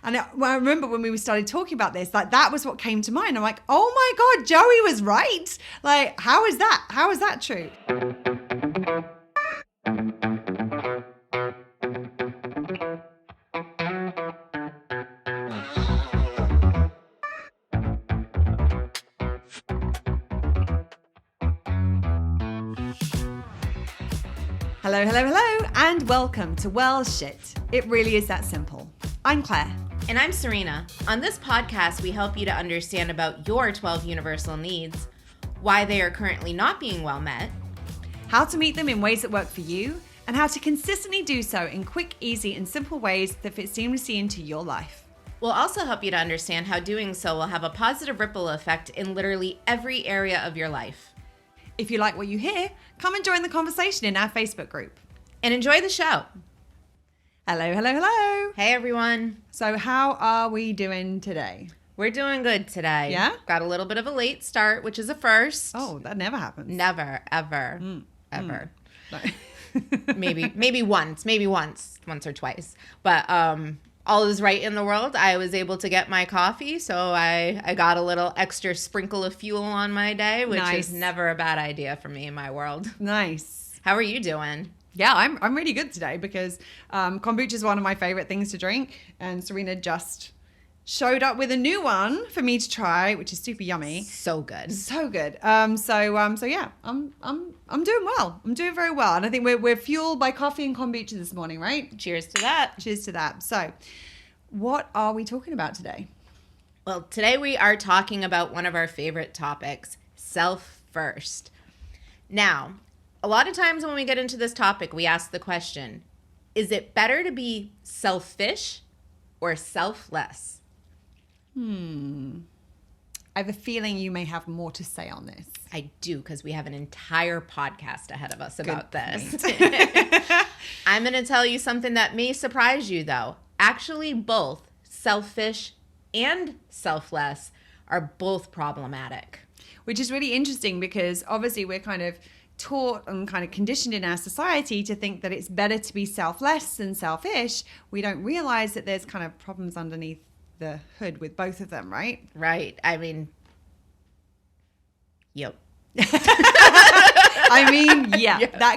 And I remember when we started talking about this, like that was what came to mind. I'm like, oh my God, Joey was right. Like, how is that? How is that true? Hello, hello, hello, and welcome to Well Shit. It really is that simple. I'm Claire. And I'm Serena. On this podcast, we help you to understand about your 12 universal needs, why they are currently not being well met, how to meet them in ways that work for you, and how to consistently do so in quick, easy, and simple ways that fit seamlessly into your life. We'll also help you to understand how doing so will have a positive ripple effect in literally every area of your life. If you like what you hear, come and join the conversation in our Facebook group. And enjoy the show. Hello, hello, hello. Hey, everyone. So how are we doing today? We're doing good today. Yeah? Got a little bit of a late start, which is a first. Oh, that never happens. Never, ever, ever. No. maybe once or twice. But all is right in the world. I was able to get my coffee, so I got a little extra sprinkle of fuel on my day, which is never a bad idea for me in my world. Nice. How are you doing? Yeah, I'm really good today because kombucha is one of my favorite things to drink, and Serena just showed up with a new one for me to try, which is super yummy. So good. So good. So yeah, I'm doing well. I'm doing very well. And I think we're fueled by coffee and kombucha this morning, right? Cheers to that. Cheers to that. So what are we talking about today? Well, today we are talking about one of our favorite topics, self-first. Now, a lot of times when we get into this topic, we ask the question, is it better to be selfish or selfless? I have a feeling you may have more to say on this. I do, because we have an entire podcast ahead of us about this. I'm going to tell you something that may surprise you, though. Actually, both selfish and selfless are both problematic. Which is really interesting because obviously we're kind of taught and kind of conditioned in our society to think that it's better to be selfless than selfish. We don't realize that there's kind of problems underneath the hood with both of them, right? Right. I mean, yep. That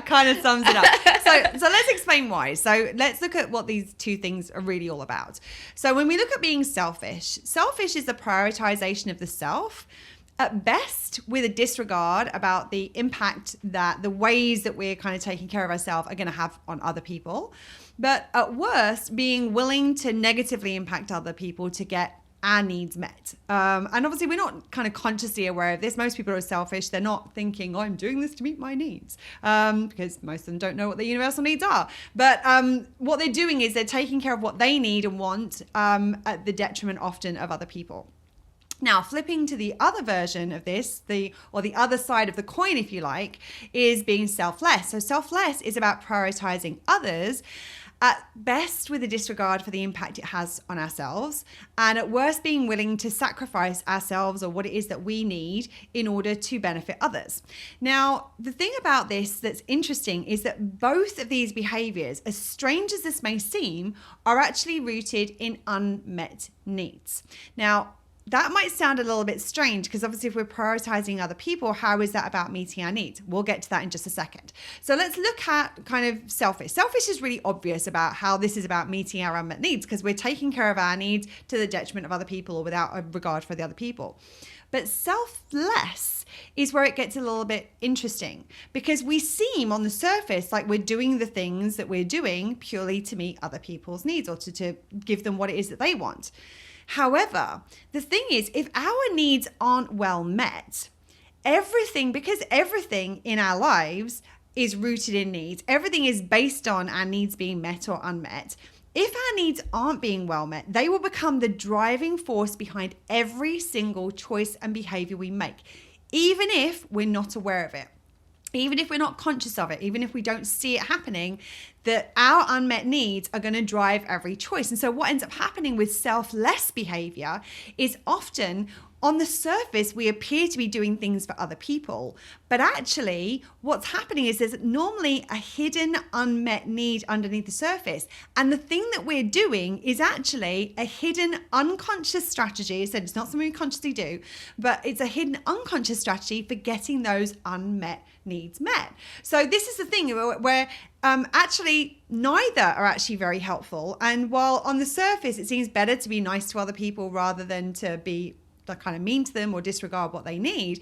kind of sums it up. So let's explain why. So let's look at what these two things are really all about. So when we look at being selfish is the prioritization of the self, at best with a disregard about the impact that the ways that we're kind of taking care of ourselves are going to have on other people. But at worst, being willing to negatively impact other people to get our needs met. And obviously we're not kind of consciously aware of this. Most people are selfish. They're not thinking, I'm doing this to meet my needs, because most of them don't know what their universal needs are. But what they're doing is they're taking care of what they need and want at the detriment often of other people. Now, flipping to the other version of this, the other side of the coin, if you like, is being selfless. So selfless is about prioritizing others, at best with a disregard for the impact it has on ourselves, and at worst being willing to sacrifice ourselves or what it is that we need in order to benefit others. Now, the thing about this that's interesting is that both of these behaviors, as strange as this may seem, are actually rooted in unmet needs. Now, that might sound a little bit strange because obviously if we're prioritizing other people, how is that about meeting our needs? We'll get to that in just a second. So let's look at kind of selfish. Selfish is really obvious about how this is about meeting our unmet needs because we're taking care of our needs to the detriment of other people or without a regard for the other people. But selfless is where it gets a little bit interesting because we seem on the surface like we're doing the things that we're doing purely to meet other people's needs or to give them what it is that they want. However, the thing is, if our needs aren't well met, because everything in our lives is rooted in needs, everything is based on our needs being met or unmet. If our needs aren't being well met, they will become the driving force behind every single choice and behavior we make, even if we're not aware of it. Even if we're not conscious of it, even if we don't see it happening, that our unmet needs are going to drive every choice. And so what ends up happening with selfless behavior is often on the surface, we appear to be doing things for other people. But actually, what's happening is there's normally a hidden unmet need underneath the surface. And the thing that we're doing is actually a hidden unconscious strategy. I said it's not something we consciously do, but it's a hidden unconscious strategy for getting those unmet needs met. So this is the thing where actually neither are actually very helpful. And while on the surface, it seems better to be nice to other people rather than to be kind of mean to them or disregard what they need.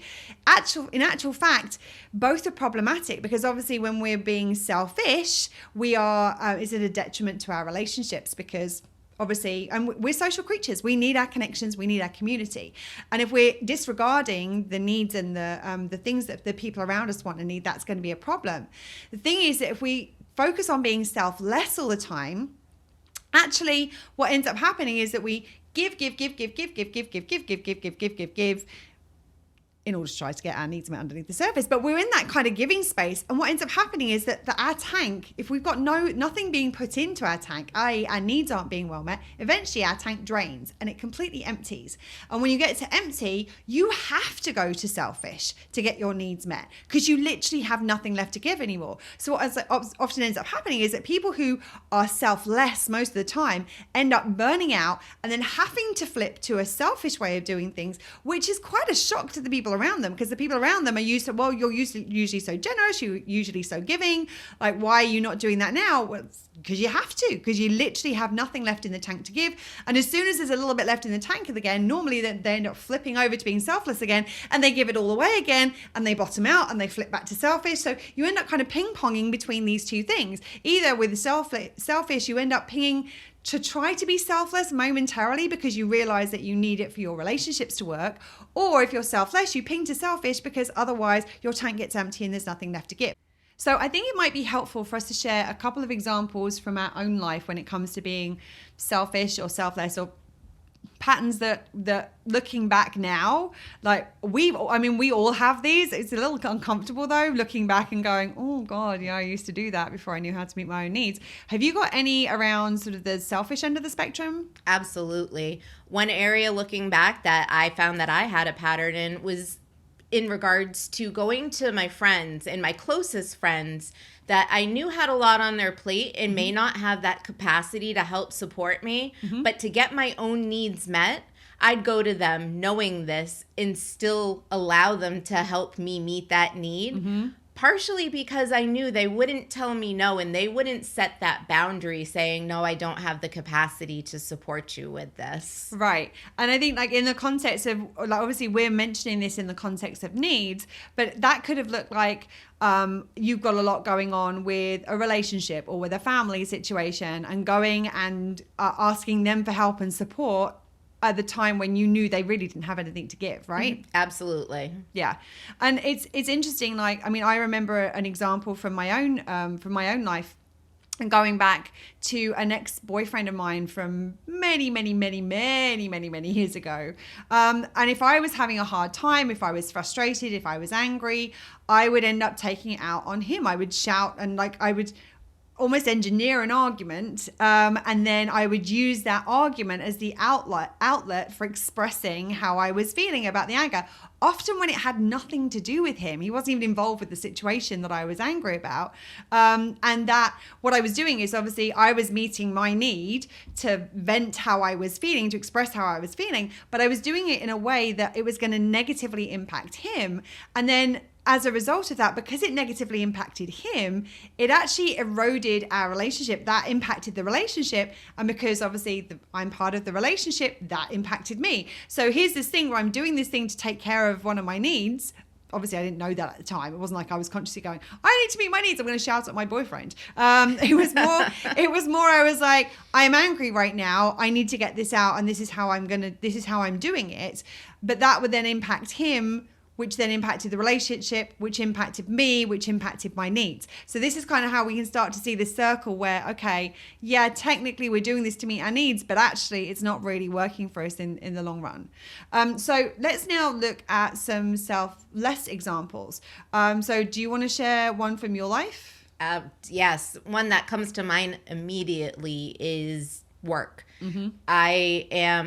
In actual fact, both are problematic, because obviously when we're being selfish, we are is it a detriment to our relationships, because obviously, and we're social creatures. We need our connections. We need our community. And if we're disregarding the needs and the things that the people around us want and need, that's going to be a problem. The thing is that if we focus on being selfless all the time, actually what ends up happening is that we give in order to try to get our needs met underneath the surface. But we're in that kind of giving space. And what ends up happening is that our tank, if we've got nothing being put into our tank, i.e. our needs aren't being well met, eventually our tank drains and it completely empties. And when you get to empty, you have to go to selfish to get your needs met, because you literally have nothing left to give anymore. So what often ends up happening is that people who are selfless most of the time end up burning out and then having to flip to a selfish way of doing things, which is quite a shock to the people around them, because the people around them are used to, well, you're usually so generous, you're usually so giving, like, why are you not doing that now? Well, because you have to, because you literally have nothing left in the tank to give. And as soon as there's a little bit left in the tank again, normally they end up flipping over to being selfless again, and they give it all away again, and they bottom out and they flip back to selfish. So you end up kind of ping-ponging between these two things. Either with selfish, you end up pinging to try to be selfless momentarily because you realize that you need it for your relationships to work. Or if you're selfless, you ping to selfish because otherwise your tank gets empty and there's nothing left to give. So I think it might be helpful for us to share a couple of examples from our own life when it comes to being selfish or selfless, or patterns that looking back now, like we all have these. It's a little uncomfortable though, looking back and going, oh God, yeah, I used to do that before I knew how to meet my own needs. Have you got any around sort of the selfish end of the spectrum? Absolutely. One area looking back that I found that I had a pattern in was in regards to going to my friends and my closest friends that I knew had a lot on their plate and may not have that capacity to help support me, but to get my own needs met, I'd go to them knowing this and still allow them to help me meet that need. Partially because I knew they wouldn't tell me no, and they wouldn't set that boundary saying, no, I don't have the capacity to support you with this. Right. And I think like in the context of, like, obviously we're mentioning this in the context of needs, but that could have looked like you've got a lot going on with a relationship or with a family situation, and going and asking them for help and support at the time when you knew they really didn't have anything to give, right? Absolutely. Yeah. And it's interesting. Like, I mean, I remember an example from my own life, and going back to an ex-boyfriend of mine from many years ago. And if I was having a hard time, if I was frustrated, if I was angry, I would end up taking it out on him. I would shout, and like I would almost engineer an argument, and then I would use that argument as the outlet for expressing how I was feeling about the anger, often when it had nothing to do with him. He wasn't even involved with the situation that I was angry about, and that what I was doing is obviously I was meeting my need to vent how I was feeling, to express how I was feeling, but I was doing it in a way that it was going to negatively impact him. And then as a result of that, because it negatively impacted him, it actually eroded our relationship. That impacted the relationship. And because obviously I'm part of the relationship, that impacted me. So here's this thing where I'm doing this thing to take care of one of my needs. Obviously, I didn't know that at the time. It wasn't like I was consciously going, I need to meet my needs, I'm going to shout at my boyfriend. It was more, I was like, I'm angry right now. I need to get this out. And this is how I'm doing it. But that would then impact him, which then impacted the relationship, which impacted me, which impacted my needs. So this is kind of how we can start to see this circle where, okay, yeah, technically we're doing this to meet our needs, but actually it's not really working for us in the long run. So let's now look at some selfless examples. So do you want to share one from your life? Yes. One that comes to mind immediately is work. I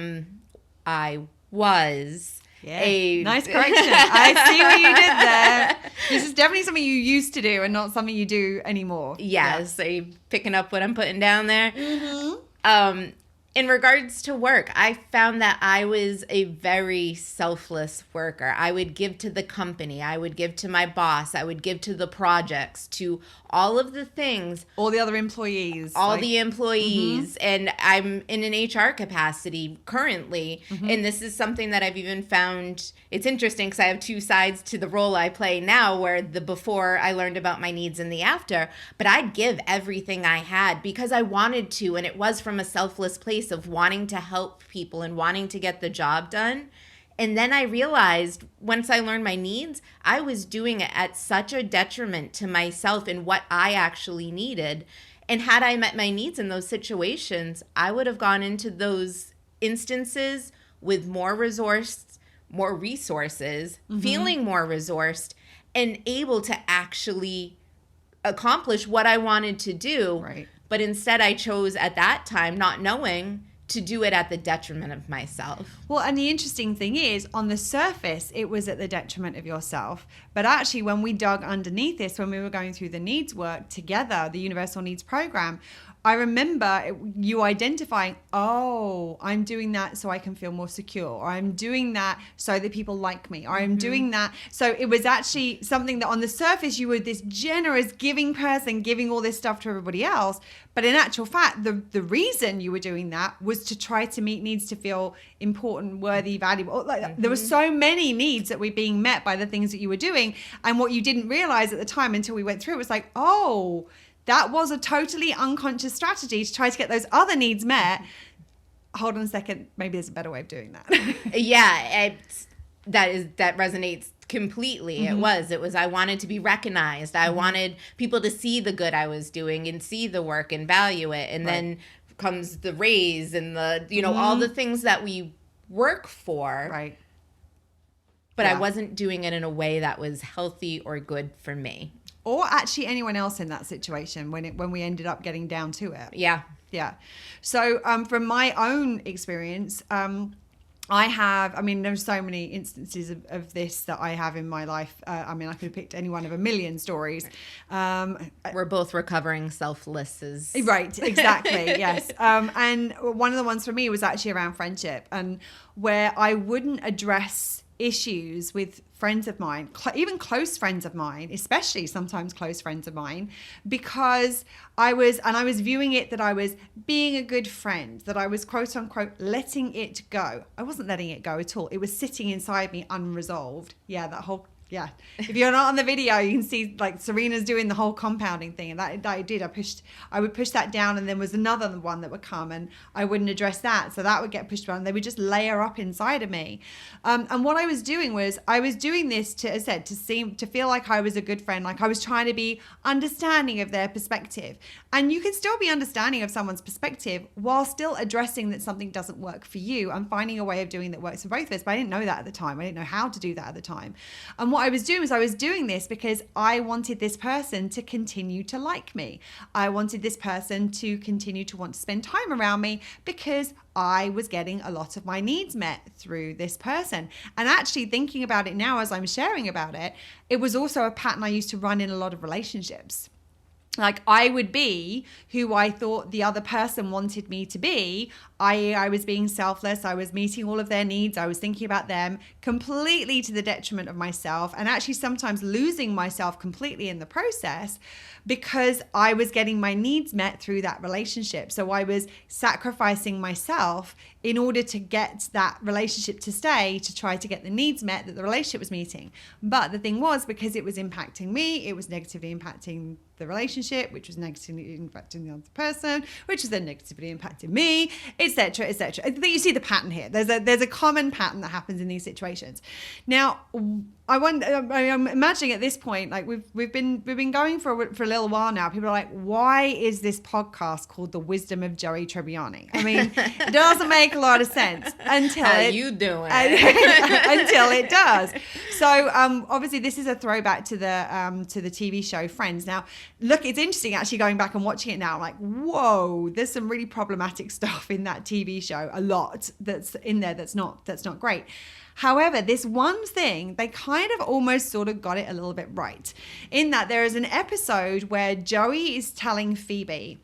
was Nice correction. I see what you did there. This is definitely something you used to do and not something you do anymore. Yes. Are you picking up what I'm putting down there? Mm-hmm. In regards to work, I found that I was a very selfless worker. I would give to the company. I would give to my boss. I would give to the projects, to all of the things. All the other employees. The employees. And I'm in an HR capacity currently. And this is something that I've even found, it's interesting because I have two sides to the role I play now, where the before I learned about my needs and the after. But I'd give everything I had because I wanted to. And it was from a selfless place of wanting to help people and wanting to get the job done. And then I realized once I learned my needs, I was doing it at such a detriment to myself and what I actually needed. And had I met my needs in those situations, I would have gone into those instances with more resources, feeling more resourced, and able to actually accomplish what I wanted to do. Right. But instead I chose at that time, not knowing, to do it at the detriment of myself. Well, and the interesting thing is, on the surface, it was at the detriment of yourself. But actually, when we dug underneath this, when we were going through the needs work together, the Universal Needs Program, I remember you identifying, oh, I'm doing that so I can feel more secure, or I'm doing that so that people like me, or I'm doing that. So it was actually something that on the surface, you were this generous, giving person, giving all this stuff to everybody else. But in actual fact, the reason you were doing that was to try to meet needs to feel important, worthy, valuable. There were so many needs that were being met by the things that you were doing. And what you didn't realize at the time until we went through it was like, oh, that was a totally unconscious strategy to try to get those other needs met. Hold on a second. Maybe there's a better way of doing that. Yeah, that resonates completely. It was I wanted to be recognized. I wanted people to see the good I was doing and see the work and value it. And then comes the raise and the, all the things that we work for. Right. But I wasn't doing it in a way that was healthy or good for me. Or actually anyone else in that situation when we ended up getting down to it. Yeah. Yeah. So from my own experience, there's so many instances of this that I have in my life. I could have picked any one of a million stories. We're both recovering selflesses. Right, exactly, yes. And one of the ones for me was actually around friendship, and where I wouldn't address issues with friends of mine, even close friends of mine, especially sometimes close friends of mine, because I was viewing it that I was being a good friend, that I was quote unquote letting it go. I wasn't letting it go at all. It was sitting inside me unresolved. Yeah. If you're not on the video, you can see like Serena's doing the whole compounding thing, and that I did. I would push that down, and then was another one that would come, and I wouldn't address that, so that would get pushed down. They would just layer up inside of me. And what I was doing was I was doing this to feel like I was a good friend, like I was trying to be understanding of their perspective. And you can still be understanding of someone's perspective while still addressing that something doesn't work for you and finding a way of doing that works for both of us. But I didn't know that at the time. I didn't know how to do that at the time. And what I was doing was I was doing this because I wanted this person to continue to like me. I wanted this person to continue to want to spend time around me because I was getting a lot of my needs met through this person. And actually thinking about it now as I'm sharing about it, it was also a pattern I used to run in a lot of relationships. Like I would be who I thought the other person wanted me to be. I was being selfless. I was meeting all of their needs. I was thinking about them completely to the detriment of myself, and actually sometimes losing myself completely in the process because I was getting my needs met through that relationship. So I was sacrificing myself in order to get that relationship to stay, to try to get the needs met that the relationship was meeting. But the thing was, because it was impacting me, it was negatively impacting the relationship, which was negatively impacting the other person, which was then negatively impacting me, etc., etc. I think you see the pattern here. There's a common pattern that happens in these situations. Now, I'm imagining at this point, like we've been going for a little while now. People are like, why is this podcast called The Wisdom of Joey Tribbiani? I mean, it doesn't make a lot of sense until How you doing? Until it does. So obviously this is a throwback to the TV show Friends. Now, look, it's interesting actually going back and watching it now. I'm like, whoa, there's some really problematic stuff in that TV show. A lot that's in there that's not great. However, this one thing, they kind of almost sort of got it a little bit right, in that there is an episode where Joey is telling Phoebe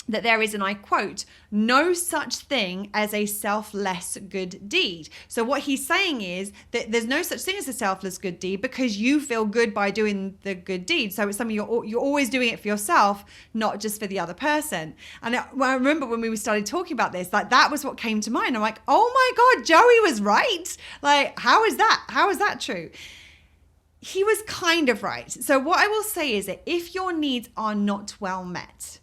that there is, and I quote, no such thing as a selfless good deed. So what he's saying is that there's no such thing as a selfless good deed because you feel good by doing the good deed. So it's something you're always doing it for yourself, not just for the other person. And I remember when we started talking about this, like that was what came to mind. I'm like, oh my God, Joey was right. Like, how is that? How is that true? He was kind of right. So what I will say is that if your needs are not well met,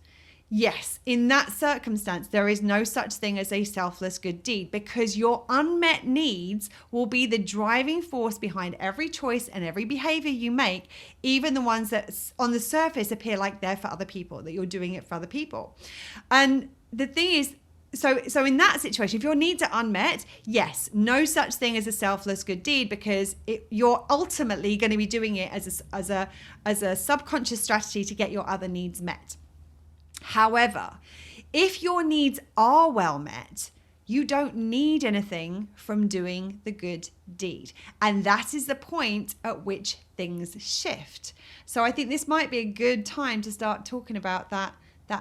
yes, in that circumstance, there is no such thing as a selfless good deed because your unmet needs will be the driving force behind every choice and every behavior you make, even the ones that on the surface appear like they're for other people, that you're doing it for other people. And the thing is, so in that situation, if your needs are unmet, yes, no such thing as a selfless good deed because you're ultimately going to be doing it as a subconscious strategy to get your other needs met. However, if your needs are well met, you don't need anything from doing the good deed. And that is the point at which things shift. So I think this might be a good time to start talking about that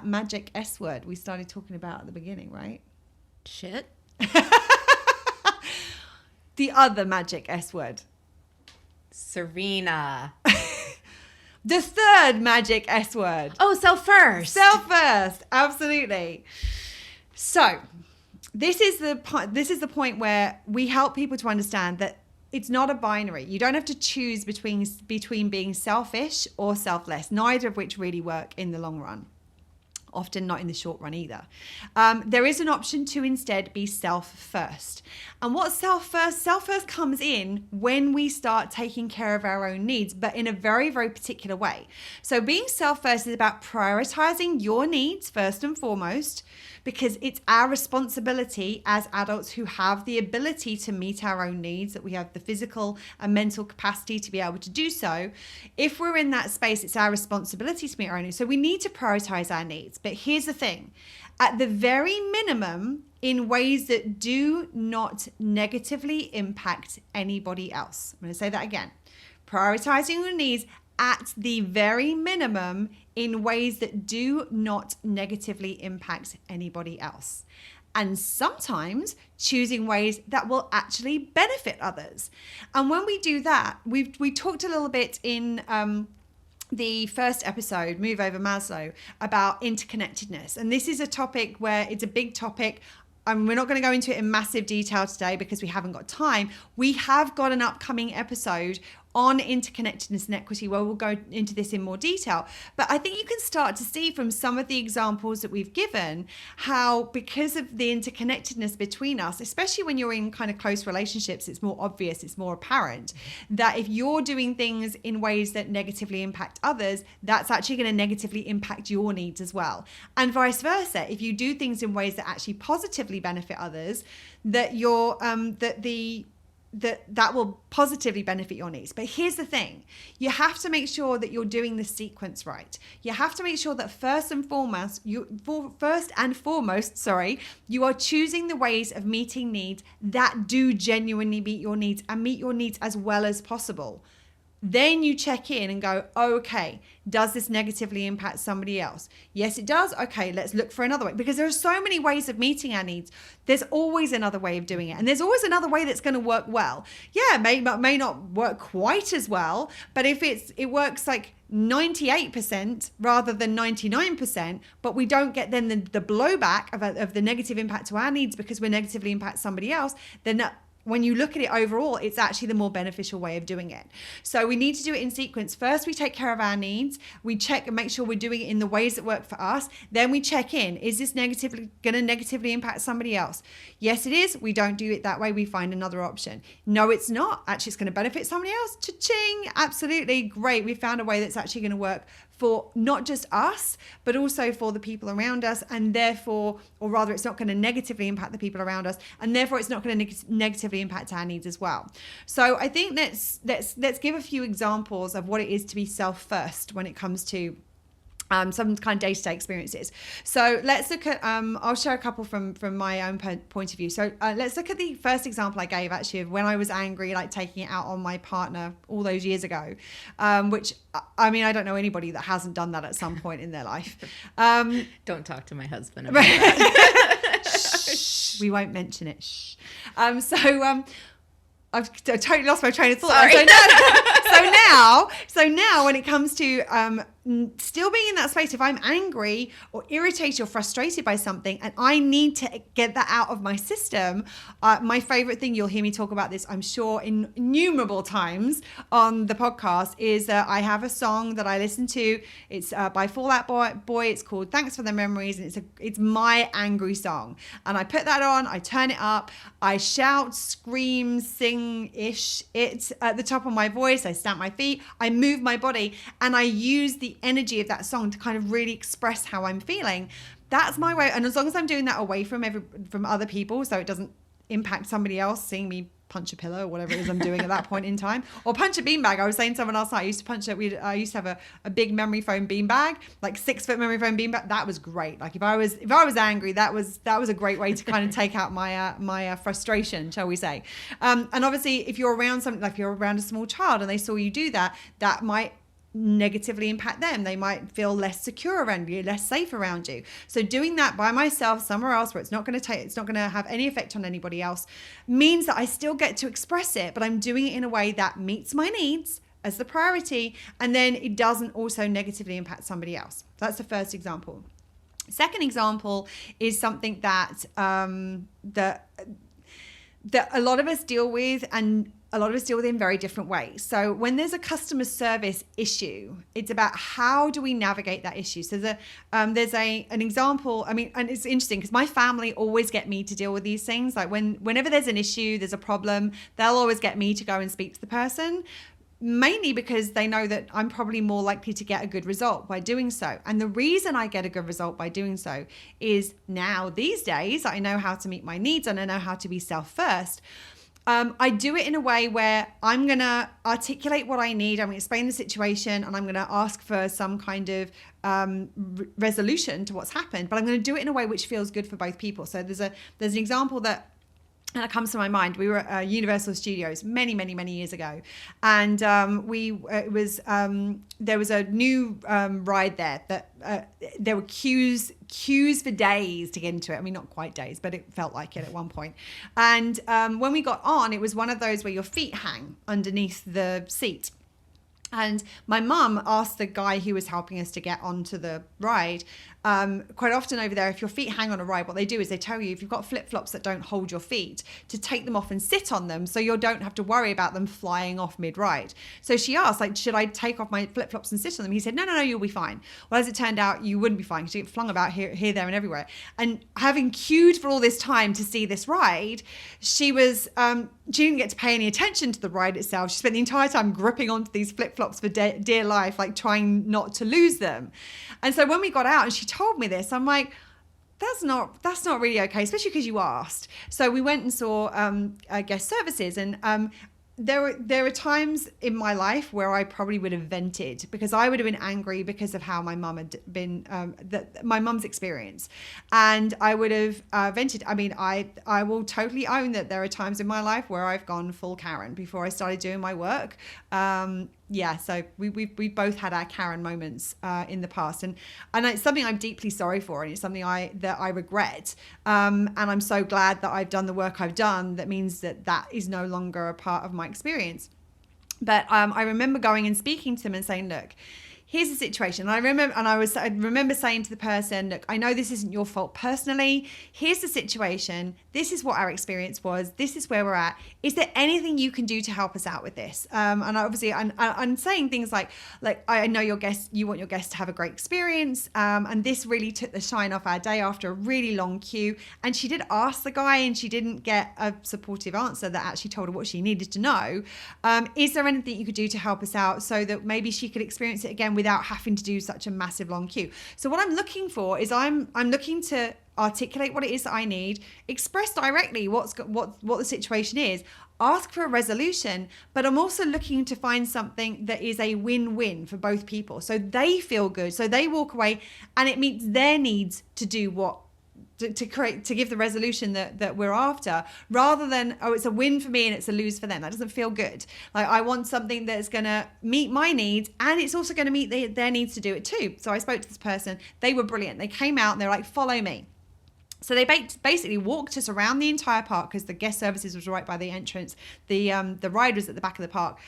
magic S word we started talking about at the beginning, right? Shit. The other magic S word. Serena. The third magic S word. Oh, Selfirst. Selfirst, absolutely. So this is the point where we help people to understand that it's not a binary. You don't have to choose between being selfish or selfless, neither of which really work in the long run. Often not in the short run either. There is an option to instead be self-first. And what self-first comes in when we start taking care of our own needs, but in a very, very particular way. So being self-first is about prioritizing your needs first and foremost, because it's our responsibility as adults who have the ability to meet our own needs, that we have the physical and mental capacity to be able to do so. If we're in that space, it's our responsibility to meet our own needs. So we need to prioritize our needs. But here's the thing, at the very minimum, in ways that do not negatively impact anybody else. I'm going to say that again. Prioritizing your needs at the very minimum in ways that do not negatively impact anybody else. And sometimes choosing ways that will actually benefit others. And when we do that, we talked a little bit in the first episode, Move Over Maslow, about interconnectedness. And this is a topic where it's a big topic. We're not going to go into it in massive detail today because we haven't got time. We have got an upcoming episode on interconnectedness and equity where we'll go into this in more detail. But I think you can start to see from some of the examples that we've given how, because of the interconnectedness between us, especially when you're in kind of close relationships, it's more obvious, it's more apparent that if you're doing things in ways that negatively impact others, that's actually going to negatively impact your needs as well. And vice versa, if you do things in ways that actually positively benefit others, that you're that will positively benefit your needs. But here's the thing, you have to make sure that you're doing the sequence right. You have to make sure that first and foremost, you are choosing the ways of meeting needs that do genuinely meet your needs and meet your needs as well as possible. Then you check in and go, oh, okay, does this negatively impact somebody else? Yes, it does. Okay, let's look for another way. Because there are so many ways of meeting our needs. There's always another way of doing it. And there's always another way that's going to work well. Yeah, may not work quite as well, but if it works like 98% rather than 99%, but we don't get then the blowback of the negative impact to our needs because we negatively impact somebody else, then that, when you look at it overall, it's actually the more beneficial way of doing it. So we need to do it in sequence. First, we take care of our needs. We check and make sure we're doing it in the ways that work for us. Then we check in. Is this going to negatively impact somebody else? Yes, it is. We don't do it that way. We find another option. No, it's not. Actually, it's going to benefit somebody else. Cha-ching. Absolutely. Great. We found a way that's actually going to work for not just us, but also for the people around us, and therefore, or rather, it's not going to negatively impact the people around us, and therefore, it's not going to negatively impact our needs as well. So I think let's give a few examples of what it is to be self-first when it comes to some kind of day-to-day experiences. So let's look at, I'll share a couple from my own point of view. So let's look at the first example I gave, actually, of when I was angry, like taking it out on my partner all those years ago, which, I mean, I don't know anybody that hasn't done that at some point in their life. Don't talk to my husband about that. Shh, we won't mention it. Shh. I've totally lost my train of thought. Sorry. So now when it comes to still being in that space, if I'm angry or irritated or frustrated by something and I need to get that out of my system, my favorite thing, you'll hear me talk about this, I'm sure, innumerable times on the podcast, is I have a song that I listen to. It's by Fall Out Boy. It's called Thanks for the Memories, and it's my angry song. And I put that on, I turn it up, I shout, scream, sing-ish it at the top of my voice, I stamp my feet, I move my body, and I use the energy of that song to kind of really express how I'm feeling. That's my way. And as long as I'm doing that away from other people, so it doesn't impact somebody else seeing me punch a pillow or whatever it is I'm doing at that point in time, or punch a beanbag. I was saying to someone last night, I used to punch it. I used to have a big memory foam beanbag, like 6-foot memory foam beanbag. That was great. Like if I was angry, that was a great way to kind of take out my frustration, shall we say. And obviously, if you're around something, like if you're around a small child and they saw you do that, that might negatively impact them. They might feel less secure around you, less safe around you. So doing that by myself somewhere else where it's not going to have any effect on anybody else means that I still get to express it, but I'm doing it in a way that meets my needs as the priority, and then it doesn't also negatively impact somebody else. That's the first example. Second example is something that that a lot of us deal with, and a lot of us deal with in very different ways. So when there's a customer service issue, it's about how do we navigate that issue. So there's an example. I mean, and it's interesting because my family always get me to deal with these things. Like whenever there's an issue, there's a problem, they'll always get me to go and speak to the person, mainly because they know that I'm probably more likely to get a good result by doing so. And the reason I get a good result by doing so is now these days I know how to meet my needs and I know how to be self-first. I do it in a way where I'm going to articulate what I need. I'm going to explain the situation and I'm going to ask for some kind of resolution to what's happened. But I'm going to do it in a way which feels good for both people. So there's an example that comes to my mind. We were at Universal Studios many, many, many years ago, and there was a new ride there that there were queues for days to get into it. I mean, not quite days, but it felt like it at one point. And when we got on, it was one of those where your feet hang underneath the seat. And my mum asked the guy who was helping us to get onto the ride, quite often over there, if your feet hang on a ride, what they do is they tell you if you've got flip-flops that don't hold your feet, to take them off and sit on them so you don't have to worry about them flying off mid-ride. So she asked, like, should I take off my flip-flops and sit on them? He said, no, you'll be fine. Well, as it turned out, you wouldn't be fine because you get flung about here, there and everywhere. And having queued for all this time to see this ride, she didn't get to pay any attention to the ride itself. She spent the entire time gripping onto these flip-flops for dear life, like trying not to lose them. And so when we got out and she told me this, I'm like, that's not really okay, especially because you asked. So we went and saw guest services, and there are times in my life where I probably would have vented because I would have been angry because of how my mum had been, my mum's experience. And I would have vented. I mean, I will totally own that there are times in my life where I've gone full Karen before I started doing my work. So we both had our Karen moments in the past, and it's something I'm deeply sorry for, and it's something that I regret. And I'm so glad that I've done the work I've done. That means that is no longer a part of my experience. But I remember going and speaking to them and saying, look, here's the situation. And I remember saying to the person, look, I know this isn't your fault personally. Here's the situation. This is what our experience was. This is where we're at. Is there anything you can do to help us out with this? And obviously, I'm saying things like I know you want your guests to have a great experience. And this really took the shine off our day after a really long queue. And she did ask the guy, and she didn't get a supportive answer that actually told her what she needed to know. Is there anything you could do to help us out so that maybe she could experience it again without having to do such a massive long queue. So what I'm looking for is I'm looking to articulate what it is that I need, express directly what the situation is, ask for a resolution, but I'm also looking to find something that is a win-win for both people. So they feel good, so they walk away and it meets their needs to do what to give the resolution that we're after, rather than, oh, it's a win for me and it's a lose for them. That doesn't feel good. Like, I want something that's going to meet my needs, and it's also going to meet their needs to do it too. So I spoke to this person. They were brilliant. They came out and they're like, follow me. So they basically walked us around the entire park, because the guest services was right by the entrance. The ride was at the back of the park.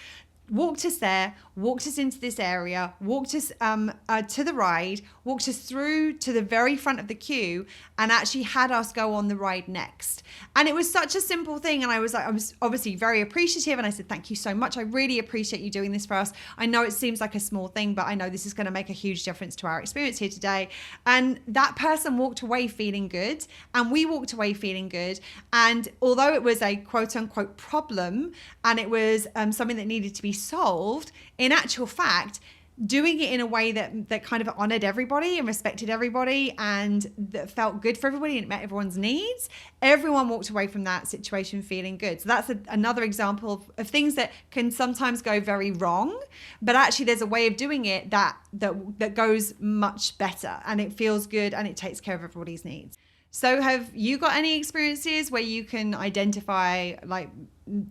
Walked us there, walked us into this area, walked us to the ride, walked us through to the very front of the queue, and actually had us go on the ride next. And it was such a simple thing. And I was obviously very appreciative. And I said, thank you so much. I really appreciate you doing this for us. I know it seems like a small thing, but I know this is going to make a huge difference to our experience here today. And that person walked away feeling good, and we walked away feeling good. And although it was a quote unquote problem, and it was something that needed to be solved, in actual fact, doing it in a way that kind of honored everybody and respected everybody, and that felt good for everybody and it met everyone's needs, everyone walked away from that situation feeling good. So that's another example of things that can sometimes go very wrong, but actually there's a way of doing it that goes much better, and it feels good and it takes care of everybody's needs. So have you got any experiences where you can identify like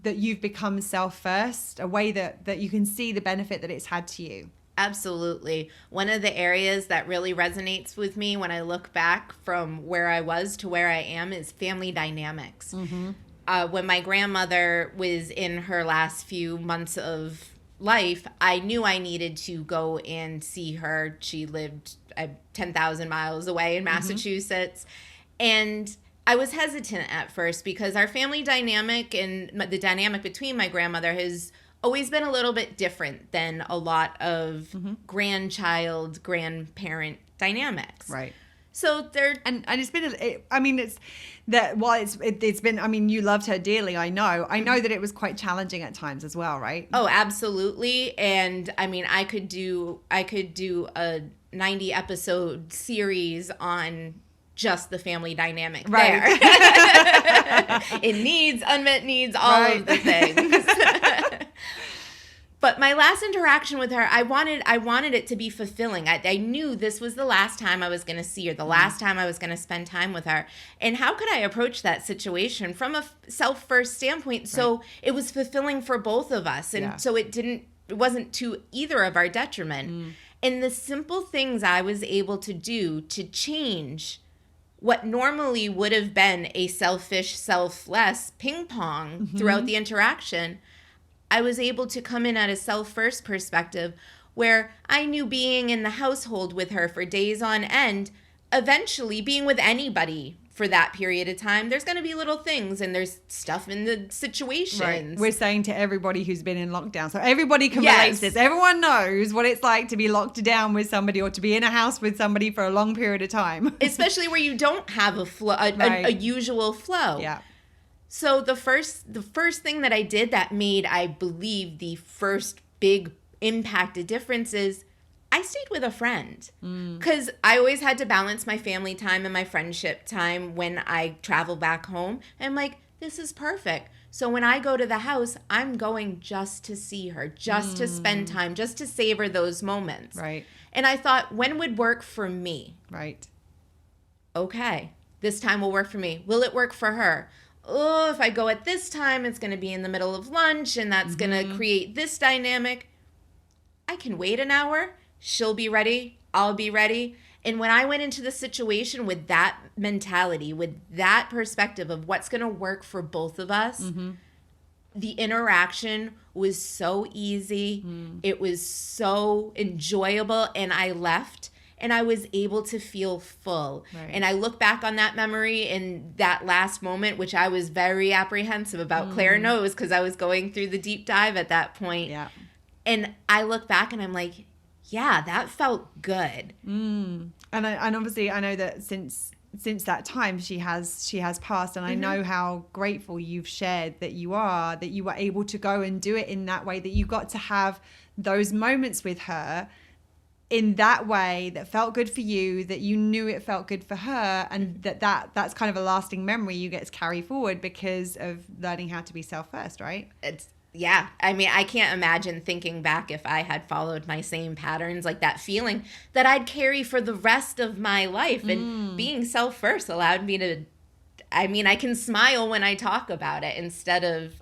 that you've become self-first, a way that you can see the benefit that it's had to you? Absolutely. One of the areas that really resonates with me when I look back from where I was to where I am is family dynamics. Mm-hmm. When my grandmother was in her last few months of life, I knew I needed to go and see her. She lived 10,000 miles away in Massachusetts. And I was hesitant at first because our family dynamic and the dynamic between my grandmother has always been a little bit different than a lot of grandchild, grandparent dynamics. Right. So they're... And it's been, it's been, you loved her dearly, I know. I know that it was quite challenging at times as well, right? Oh, absolutely. And I could do a 90 episode series on just the family dynamic there. It needs, unmet needs, all of the things. But my last interaction with her, I wanted it to be fulfilling. I knew this was the last time I was going to see her, the last time I was going to spend time with her. And how could I approach that situation from a self-first standpoint so it was fulfilling for both of us, and so it wasn't to either of our detriment. And the simple things I was able to do to change what normally would have been a selfish, selfless ping pong throughout the interaction, I was able to come in at a self-first perspective where I knew being in the household with her for days on end, eventually being with anybody for that period of time, there's going to be little things and there's stuff in the situations. Right. We're saying to everybody who's been in lockdown, so everybody can relate to this. Everyone knows what it's like to be locked down with somebody or to be in a house with somebody for a long period of time. Especially where you don't have a flow, a usual flow. Yeah. So the first thing that I did that made, I believe, the first big impacted difference is I stayed with a friend, because I always had to balance my family time and my friendship time when I travel back home. And I'm like, this is perfect. So when I go to the house, I'm going just to see her, just to spend time, just to savor those moments. Right. And I thought, when would work for me? Right. Okay, this time will work for me. Will it work for her? Oh, if I go at this time, it's going to be in the middle of lunch, and that's going to create this dynamic. I can wait an hour. She'll be ready. I'll be ready. And when I went into the situation with that mentality, with that perspective of what's going to work for both of us, the interaction was so easy. It was so enjoyable. And I left and I was able to feel full. Right. And I look back on that memory and that last moment, which I was very apprehensive about. Claire knows, because I was going through the deep dive at that point. Yeah. And I look back and I'm like, yeah, that felt good. And obviously I know that since that time she has passed, and I know how grateful you've shared that you were able to go and do it in that way, that you got to have those moments with her in that way that felt good for you, that you knew it felt good for her, and that's kind of a lasting memory you get to carry forward because of learning how to be self-first, right? Yeah. I mean, I can't imagine thinking back if I had followed my same patterns, like that feeling that I'd carry for the rest of my life. And being self-first allowed me to, I mean, I can smile when I talk about it instead of,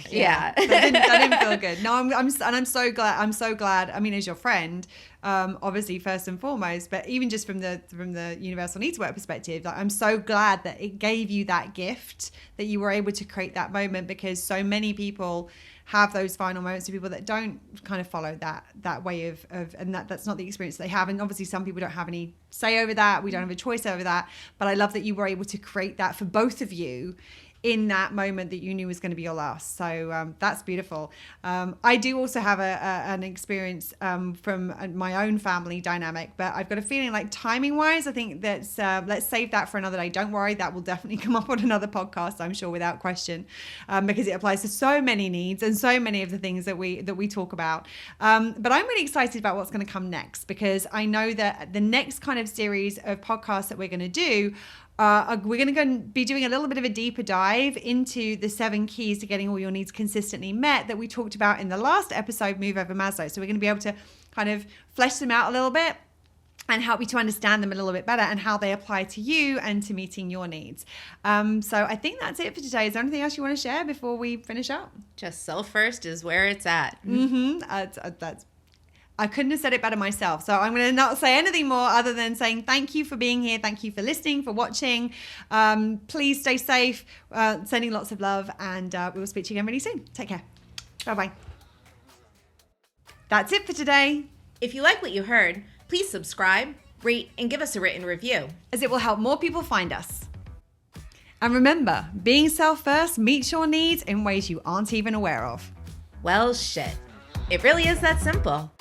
yeah. that didn't feel good. No, I'm so glad. I'm so glad. I mean, as your friend, obviously first and foremost, but even just from the universal needs work perspective, like, I'm so glad that it gave you that gift, that you were able to create that moment, because so many people have those final moments of people that don't kind of follow that way of and that's not the experience they have. And obviously some people don't have any say over that. We don't have a choice over that. But I love that you were able to create that for both of you in that moment that you knew was going to be your last. So that's beautiful. I do also have an experience from my own family dynamic, but I've got a feeling like timing wise, I think that's let's save that for another day. Don't worry, that will definitely come up on another podcast, I'm sure, without question, because it applies to so many needs and so many of the things that we talk about. But I'm really excited about what's going to come next, because I know that the next kind of series of podcasts that we're going to do, we're going to go and be doing a little bit of a deeper dive into the 7 keys to getting all your needs consistently met that we talked about in the last episode, Move Over Maslow. So we're going to be able to kind of flesh them out a little bit and help you to understand them a little bit better and how they apply to you and to meeting your needs. So I think that's it for today. Is there anything else you want to share before we finish up? Just self-first is where it's at. I couldn't have said it better myself. So I'm going to not say anything more other than saying thank you for being here. Thank you for listening, for watching. Please stay safe, sending lots of love, and we will speak to you again really soon. Take care. Bye-bye. That's it for today. If you like what you heard, please subscribe, rate, and give us a written review, as it will help more people find us. And remember, being self-first meets your needs in ways you aren't even aware of. Well, shit. It really is that simple.